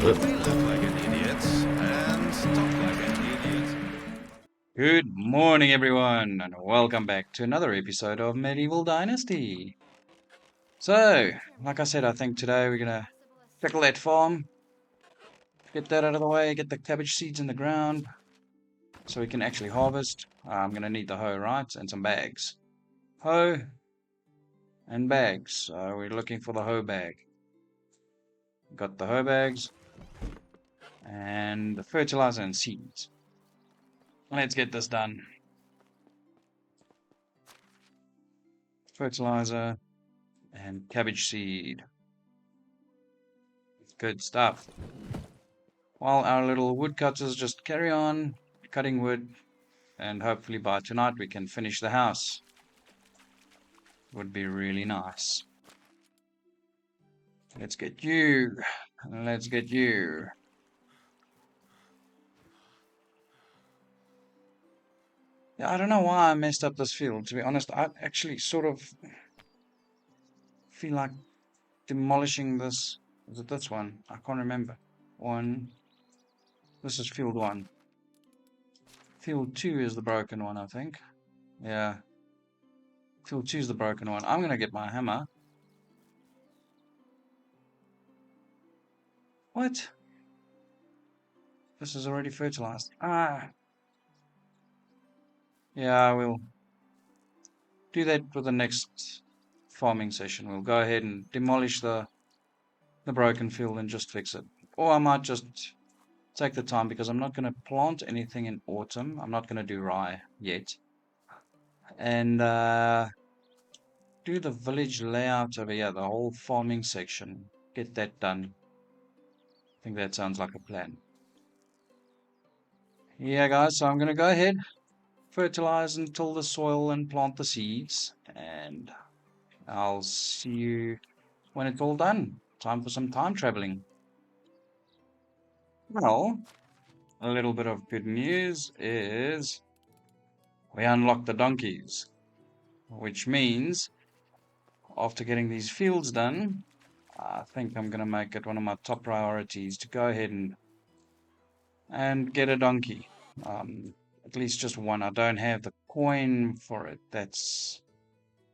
look like an idiot and talk like an idiot. Good morning, everyone, and welcome back to another episode of Medieval Dynasty. So, like I said, I think today we're gonna pickle that farm, get that out of the way, get the cabbage seeds in the ground so we can actually harvest. I'm gonna need the hoe, right? And some bags. Hoe and bags. So we're looking for the hoe bag. Got the hoe bags and the fertilizer and seeds. Let's get this done. Fertilizer and cabbage seed. Good stuff. While our little woodcutters just carry on cutting wood, and hopefully by tonight we can finish the house. Would be really nice. Let's get you. Let's get you. Yeah, I don't know why I messed up this field. To be honest, I actually sort of feel like demolishing this. Is it this one? I can't remember. One. This is field one. Field two is the broken one, I think. Yeah. Field two is the broken one. I'm gonna get my hammer. What? This is already fertilized. Ah. Yeah, we'll do that for the next farming session. We'll go ahead and demolish the broken field and just fix it. Or I might just take the time because I'm not going to plant anything in autumn. I'm not going to do rye yet. And do the village layout over here, the whole farming section. Get that done. I think that sounds like a plan. Yeah, guys, so I'm going to go ahead, fertilize and till the soil and plant the seeds. And I'll see you when it's all done. Time for some time traveling. Well, a little bit of good news is we unlocked the donkeys, which means after getting these fields done, I think I'm going to make it one of my top priorities to go ahead and get a donkey. At least just one. I don't have the coin for it. That's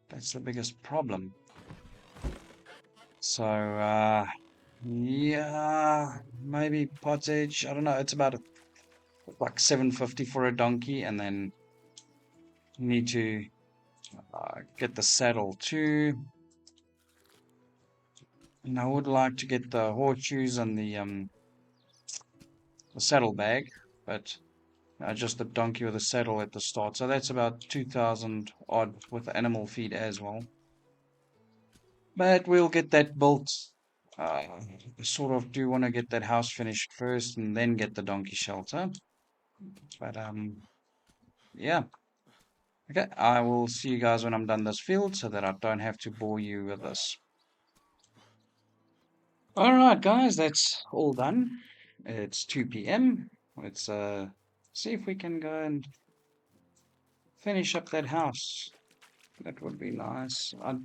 the biggest problem. So, yeah, maybe pottage. I don't know. It's about like 750 for a donkey, and then you need to get the saddle too. And I would like to get the horseshoes and the saddle bag, but just the donkey with the saddle at the start. So that's about 2,000 odd with the animal feed as well. But we'll get that built. Uh, sort of do want to get that house finished first and then get the donkey shelter. But yeah. Okay, I will see you guys when I'm done this field so that I don't have to bore you with this. Alright guys, that's all done. It's 2 p.m. Let's see if we can go and finish up that house. That would be nice. I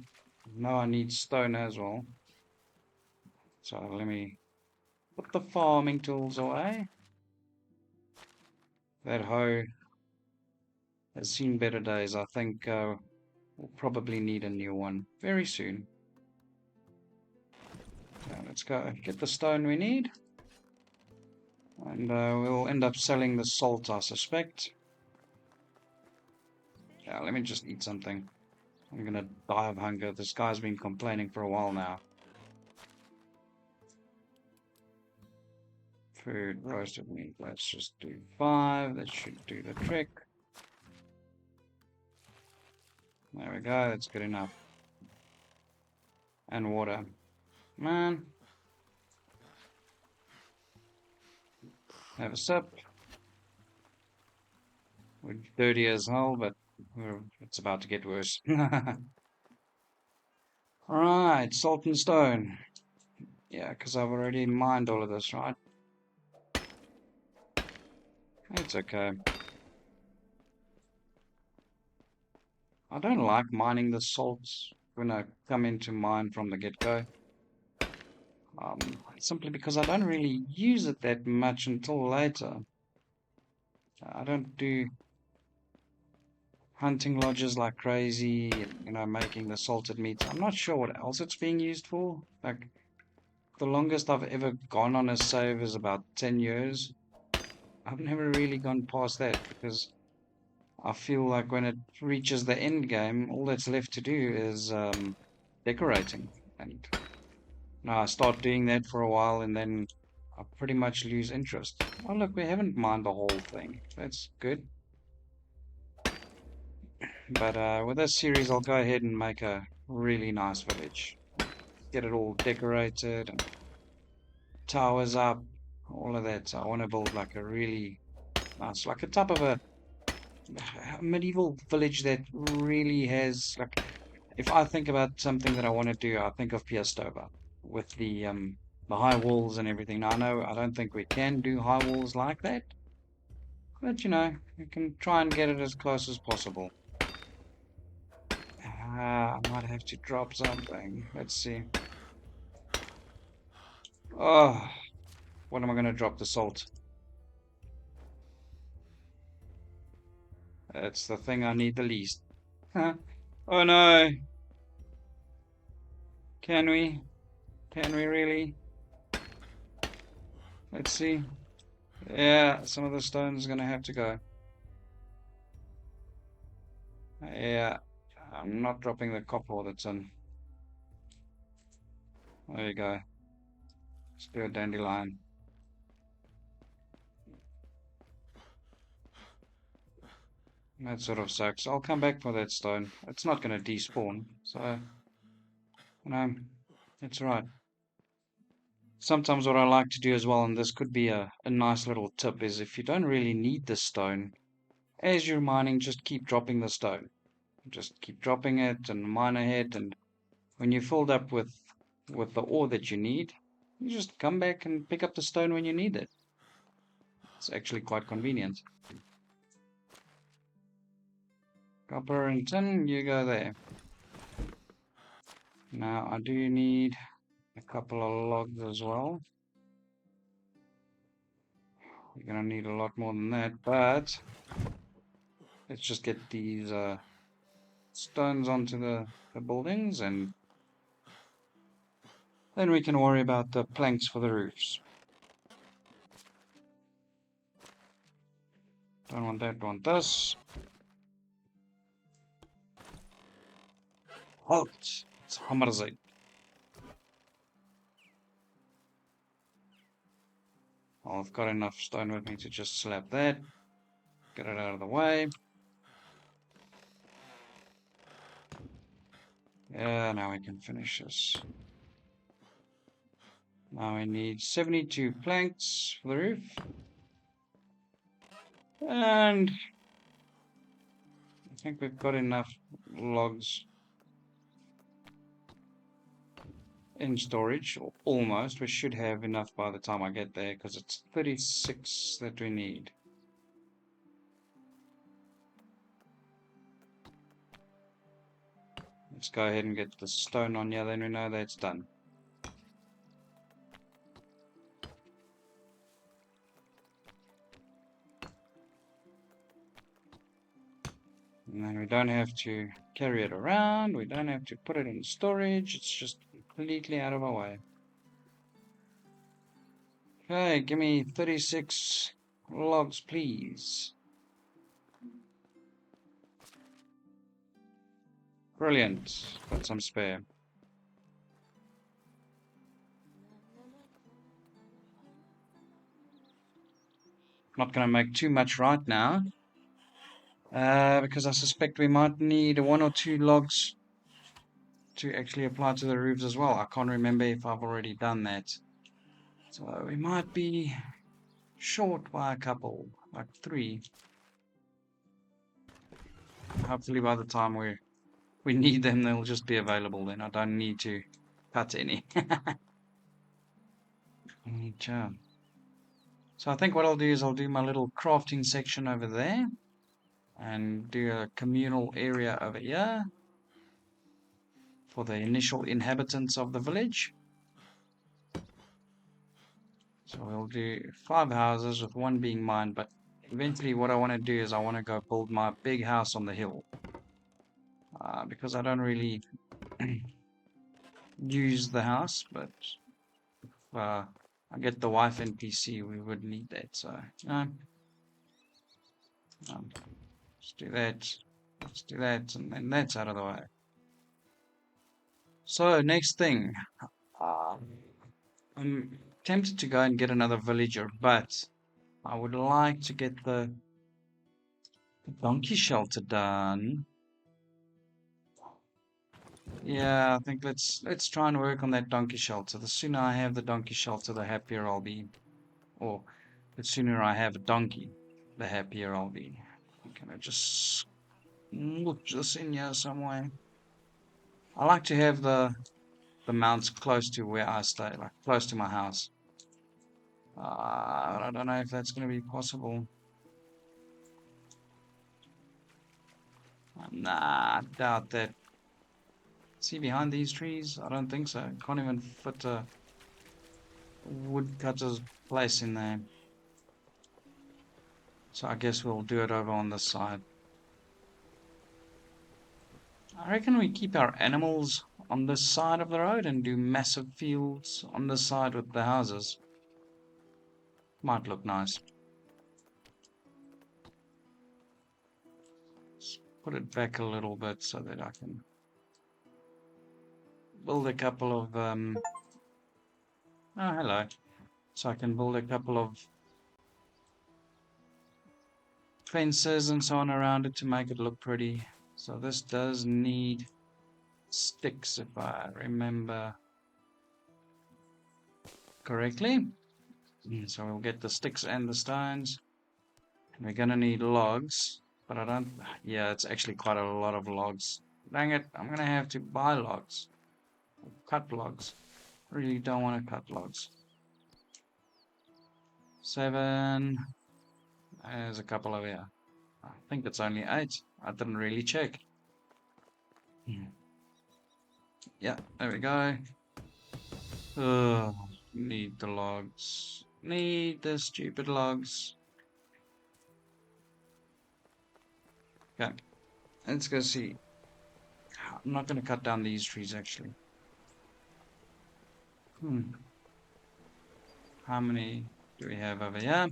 know I need stone as well. So let me put the farming tools away. That hoe has seen better days. I think we'll probably need a new one very soon. Now let's go get the stone we need. And we'll end up selling the salt, I suspect. Yeah, let me just eat something. I'm gonna die of hunger. This guy's been complaining for a while now. Food, roasted meat. Let's just do 5. That should do the trick. There we go. That's good enough. And water. Man. Have a sip. We're dirty as hell, but it's about to get worse. Alright, salt and stone. Yeah, because I've already mined all of this, right? It's okay. I don't like mining the salts when I come into mine from the get-go. simply because I don't really use it that much until later. I don't do hunting lodges like crazy, and, making the salted meats. I'm not sure what else it's being used for. Like, the longest I've ever gone on a save is about 10 years. I've never really gone past that because I feel like when it reaches the end game, all that's left to do is decorating. And I start doing that for a while and then I pretty much lose interest. Oh, look, we haven't mined the whole thing. That's good. But with this series, I'll go ahead and make a really nice village. Get it all decorated and towers up, all of that. So I want to build like a really nice, like a type of a medieval village that really has, like, if I think about something that I want to do, I think of Piastova with the high walls and everything. Now, I know I don't think we can do high walls like that, but you can try and get it as close as possible. I might have to drop something. Let's see. Oh, what am I going to drop? The salt. It's the thing I need the least. Oh no. Can we? Can we really? Let's see. Yeah, some of the stone's gonna have to go. Yeah, I'm not dropping the copper that's in. There you go. Let's do a dandelion. That sort of sucks. I'll come back for that stone. It's not gonna despawn, so it's right. Sometimes what I like to do as well, and this could be a nice little tip, is if you don't really need the stone, as you're mining, just keep dropping the stone. Just keep dropping it and mine ahead, and when you're filled up with the ore that you need, you just come back and pick up the stone when you need it. It's actually quite convenient. Copper and tin, you go there. Now I do need a couple of logs as well. We're gonna need a lot more than that, but let's just get these stones onto the buildings, and then we can worry about the planks for the roofs. Don't want that, want this. Halt! It's Hammerzeit. I've got enough stone with me to just slap that. Get it out of the way. Yeah, now we can finish this. Now we need 72 planks for the roof. And I think we've got enough logs in storage, or almost. We should have enough by the time I get there, because it's 36 that we need. Let's go ahead and get the stone on here, then we know that's done. And then we don't have to carry it around, we don't have to put it in storage, it's just completely out of our way. Okay, give me 36 logs, please. Brilliant. Got some spare. Not going to make too much right now, because I suspect we might need one or two logs to actually apply to the roofs as well. I can't remember if I've already done that. So we might be short by a couple, like 3. Hopefully by the time we need them, they'll just be available then. I don't need to cut any. So I think what I'll do is I'll do my little crafting section over there and do a communal area over here for the initial inhabitants of the village. So we'll do 5 houses with one being mine, but eventually what I want to do is I want to go build my big house on the hill. Because I don't really use the house, but if I get the wife and PC, we would need that. So, let's do that. Let's do that, and then that's out of the way. So, next thing. I'm tempted to go and get another villager, but I would like to get the donkey shelter done. Yeah, I think let's try and work on that donkey shelter. The sooner I have the donkey shelter, the happier I'll be. Or the sooner I have a donkey, the happier I'll be. Can I just look this in here somewhere? I like to have the mounts close to where I stay, like close to my house. I don't know if that's going to be possible. Nah, I doubt that. See behind these trees? I don't think so. Can't even fit a woodcutter's place in there. So I guess we'll do it over on this side. I reckon we keep our animals on this side of the road and do massive fields on this side with the houses. Might look nice. Let's put it back a little bit so that I can build a couple of oh, hello. So I can build a couple of fences and so on around it to make it look pretty. So this does need sticks, if I remember correctly. So we'll get the sticks and the stones. And we're gonna need logs, but I don't. Yeah, it's actually quite a lot of logs. Dang it, I'm gonna have to buy logs. Cut logs. Really don't want to cut logs. 7. There's a couple over here. I think it's only 8. I didn't really check. Yeah, there we go. Ugh, need the logs. Need the stupid logs. Okay, let's go see. I'm not going to cut down these trees actually. How many do we have over here?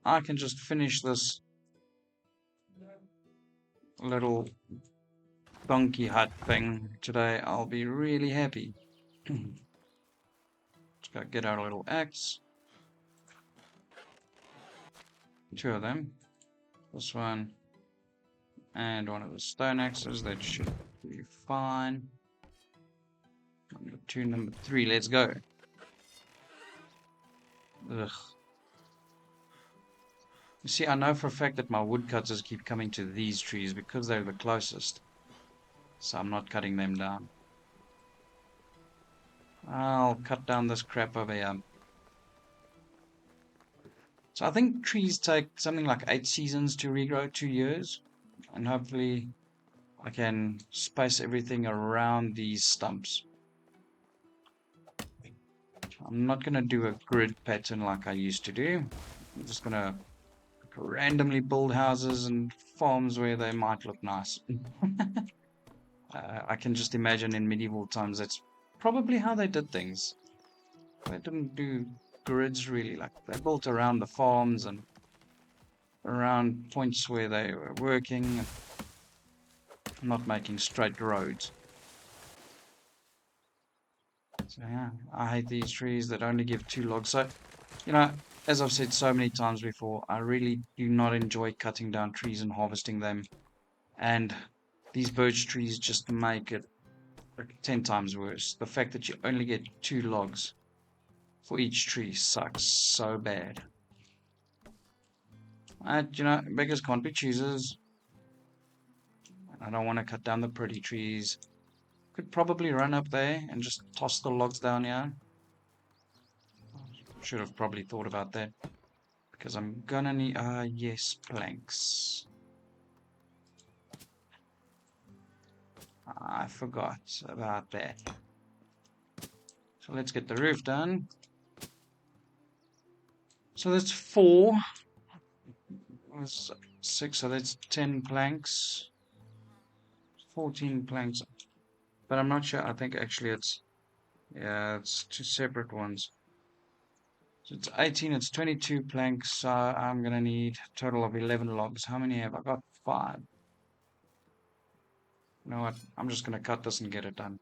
I can just finish this little donkey hut thing today. I'll be really happy. Let's go get our little axe. 2 of them. This one. And one of the stone axes. That should be fine. Number 2, number 3. Let's go. Ugh. You see, I know for a fact that my woodcutters keep coming to these trees because they're the closest. So I'm not cutting them down. I'll cut down this crap over here. So I think trees take something like 8 seasons to regrow, 2 years. And hopefully I can space everything around these stumps. I'm not going to do a grid pattern like I used to do. I'm just going to randomly build houses and farms where they might look nice. I can just imagine in medieval times that's probably how they did things. They didn't do grids really, like they built around the farms and around points where they were working and not making straight roads. So yeah, I hate these trees that only give 2 logs. So, you know, as I've said so many times before, I really do not enjoy cutting down trees and harvesting them. And these birch trees just make it like 10 times worse. The fact that you only get 2 logs for each tree sucks so bad. You know, beggars can't be choosers. I don't want to cut down the pretty trees. Could probably run up there and just toss the logs down here. Should have probably thought about that. Because I'm gonna need, yes, planks. I forgot about that. So let's get the roof done. So that's 4. That's 6, so that's 10 planks. 14 planks. But I'm not sure. I think actually it's 2 separate ones. So it's 18, it's 22 planks. So I'm gonna need a total of 11 logs. How many have I got? 5. You know what? I'm just gonna cut this and get it done.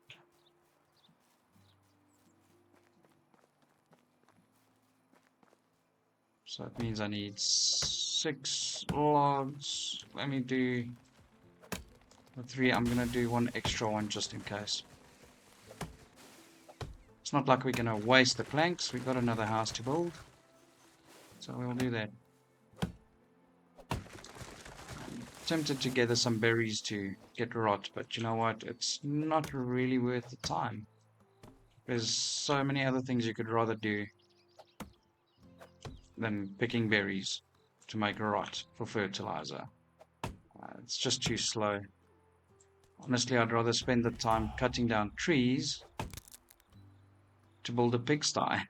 So it means I need 6 logs. Let me do the 3. I'm gonna do 1 extra one just in case. It's not like we're gonna waste the planks. We've got another house to build. So we'll do that. I'm tempted to gather some berries to get rot, but you know what? It's not really worth the time. There's so many other things you could rather do than picking berries to make rot for fertilizer. It's just too slow. Honestly, I'd rather spend the time cutting down trees to build a pigsty.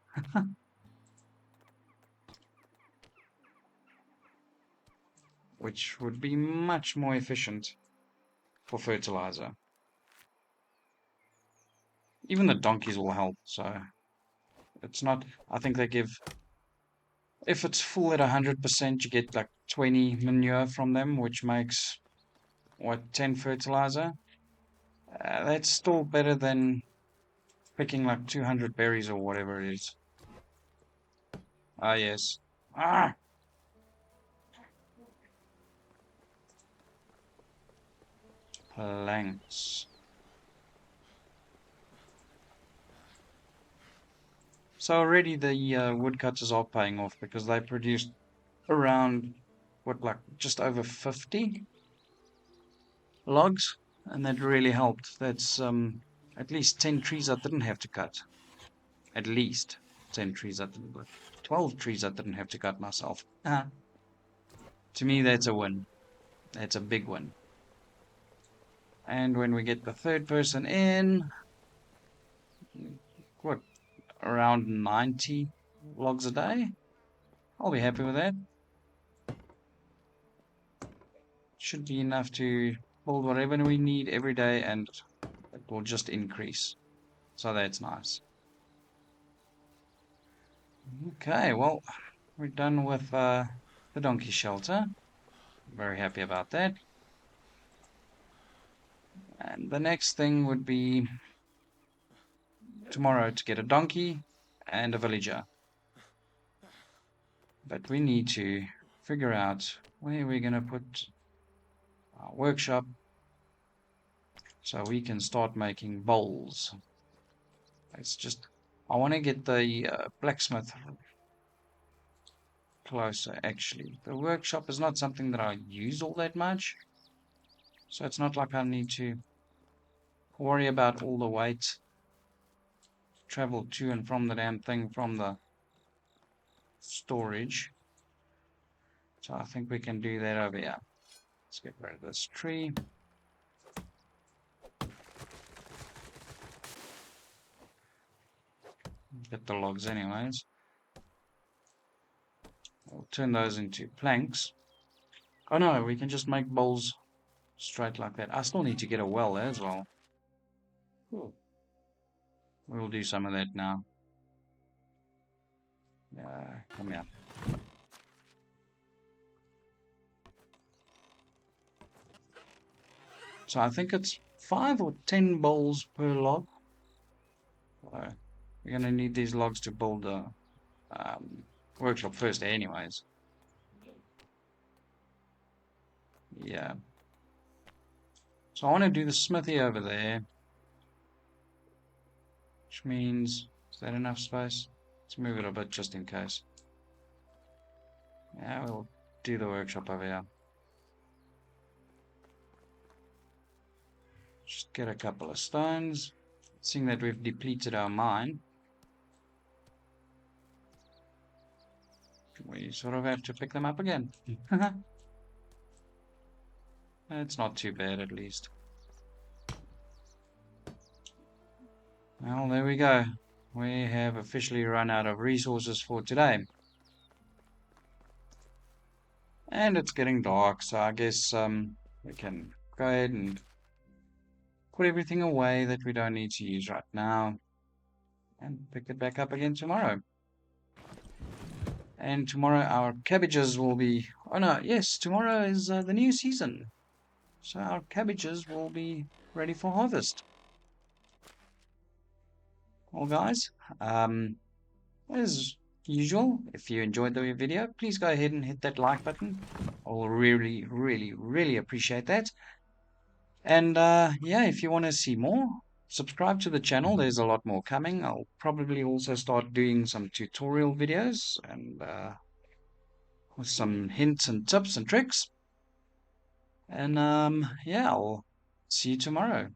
Which would be much more efficient for fertilizer. Even the donkeys will help, so it's not, I think they give, if it's full at 100%, you get like 20 manure from them, which makes, what, 10 fertilizer? That's still better than picking like 200 berries or whatever it is. Ah, yes. Ah! Planks. So already the woodcutters are paying off because they produced around, what, like just over 50 logs, and that really helped. That's at least 10 trees I didn't have to cut. At least 10 trees I didn't, 12 trees I didn't have to cut myself. To me, that's a win. That's a big win. And when we get the third person in, what, around 90 logs a day? I'll be happy with that. Should be enough to build whatever we need every day, and it will just increase. So that's nice. Okay, well, we're done with the donkey shelter. Very happy about that. And the next thing would be tomorrow to get a donkey and a villager. But we need to figure out where we're going to put our workshop so we can start making bowls. It's just, I want to get the blacksmith closer, actually. The workshop is not something that I use all that much. So it's not like I need to worry about all the weight travel to and from the damn thing from the storage. So I think we can do that over here. Let's get rid of this tree. Get the logs anyways. We'll turn those into planks. Oh no, we can just make bowls straight like that. I still need to get a well as well. Cool. We'll do some of that now. Come here. So I think it's 5 or 10 bowls per log. So we're going to need these logs to build the workshop first anyways. Yeah. So I want to do the smithy over there. Which means, is that enough space? Let's move it a bit just in case. Yeah, we'll do the workshop over here. Just get a couple of stones. Seeing that we've depleted our mine, we sort of have to pick them up again. It's not too bad, at least. Well, there we go. We have officially run out of resources for today. And it's getting dark, so I guess we can go ahead and put everything away that we don't need to use right now and pick it back up again tomorrow. And tomorrow our cabbages will be... Oh no, yes, tomorrow is the new season. So our cabbages will be ready for harvest. Well, guys, as usual, if you enjoyed the video, please go ahead and hit that like button. I'll really, really, really appreciate that. And yeah, if you want to see more, subscribe to the channel. There's a lot more coming. I'll probably also start doing some tutorial videos and with some hints and tips and tricks. And yeah, I'll see you tomorrow.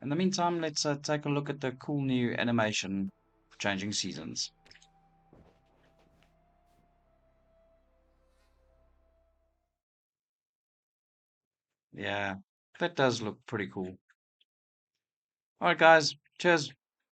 In the meantime, let's take a look at the cool new animation for changing seasons. Yeah, that does look pretty cool. All right, guys. Cheers.